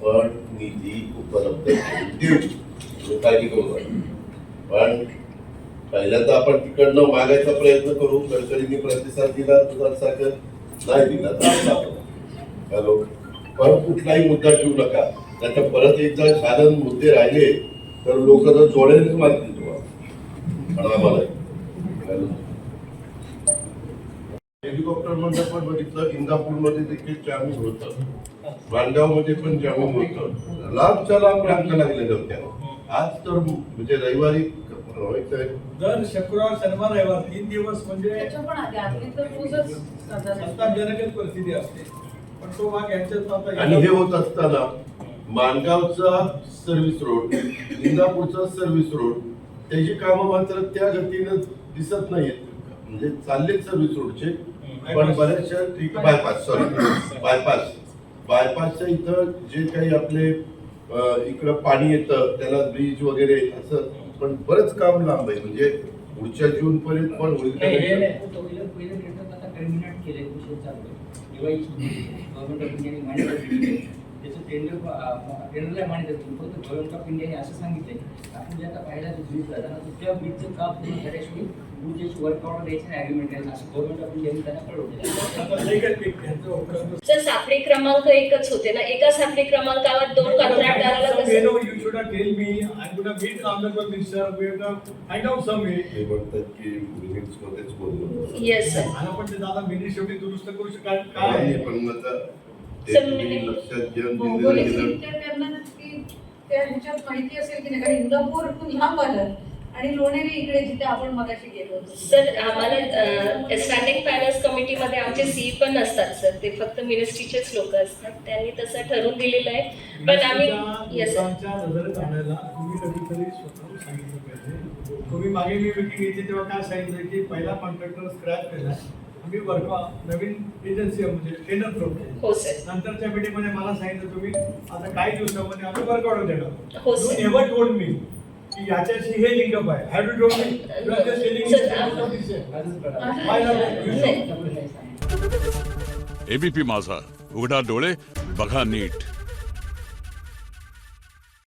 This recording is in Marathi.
आपण निधी उपलब्ध करून देऊ, काळजी करू नका. पण पहिल्यांदा आपण तिकडनं मागायचा प्रयत्न करू. गडकरींनी प्रतिसाद दिला, दुधात साखर नाही दिला तर हॅलो, परत कुठलाही मुद्दा ठेवू नका. त्याच्या परत एकदा साधन मुद्दे राहिले तर लोक जर जोड्यानेच मानतील तुम्हाला. पण आम्हाला हेलिकॉप्टर मध्ये पण बघितलं, इंदापूरमध्ये देखील जामीन होतं, बांधगावमध्ये पण जामीन होतं, लांबच्या लांब रांगा लागलेल्या होत्या. आज तर म्हणजे रविवारी दर शुक्रवार शनिवार रविवार 3 दिवस म्हणजे जनकच परिस्थिती असते. पण तो भाग यांच्यात आणि हे होत असताना माणगावचा सर्व्हिस रोड, इंदापूरचा सर्व्हिस रोड, त्याची कामं मात्र त्या गतीनं दिसत नाहीत. म्हणजे चाललेत सर्व्हिस रोडचे, पण बऱ्याचशा बायपासच्या इथं जे काही आपले इकडं पाणी येतं त्याला ब्रिज वगैरे असं, पण बरंच काम लांब आहे. म्हणजे पुढच्या जून पर्यंत पण होईल. टेंडरला मान्यता दिली, फक्त गव्हर्नमेंट ऑफ इंडियाने असं सांगितलंय आपण जे आता पाहिला ब्रिज झाला ना, त्या ब्रिजचं काम पूर्ण झाल्याशिवाय पुढचे वर्क ऑर्डर द्यायचं नाही, ॲग्रीमेंट आहे असं गव्हर्नमेंट ऑफ इंडियाने त्यांना कळवलं. सर साखळी क्रमांक एकच होते ना, एका साखळी क्रमांकावर 2 कंत्राटदाराला You should have told me. I could have meet honorable minister. We would have find out some way. हे म्हणतात की मिनिट्स मध्येच बोललो. Yes sir. आणि पण ते दादा मिनिट शेवटी दुरुस्त करू शकाल काय? पण आता सर, लक्षात घेऊन त्या ह्याच्यात माहिती असेल की नाही, कारण इंदापूर लांब आलं आणि लोणेरे इकडे जिथे आपण मगाशी गेलो होतो. सर आम्हाला स्टँडिंग फायनान्स कमिटीमध्ये आमचे सी पण नसतात सर, ते फक्त मिनिस्ट्रीचेच लोक असतात. त्यांनी तसं ठरवून दिलेलं आहे. पण आम्ही येस सर. नजरेत आणायला तुम्ही कधीतरी स्वतःहून सांगितलं पाहिजे. तुम्ही मागे मी मीटिंग घेतली तेव्हा काय सांगितलं की पहिला कॉन्ट्रॅक्टर स्क्रॅच केला, आम्ही वर्क नवीन एजन्सी म्हणजे टेंडर थ्रू. हो सर. नंतरच्या मीटिंगमध्ये मला सांगितलं तुम्ही आता काही दिवसामध्ये आम्ही वर्क ऑर्डर देणार. हो sir. You never told me की याच्याशी हे लिंकअप आहे. Have to told me you are just telling ABP Majha, उघडा डोळे बघा नीट.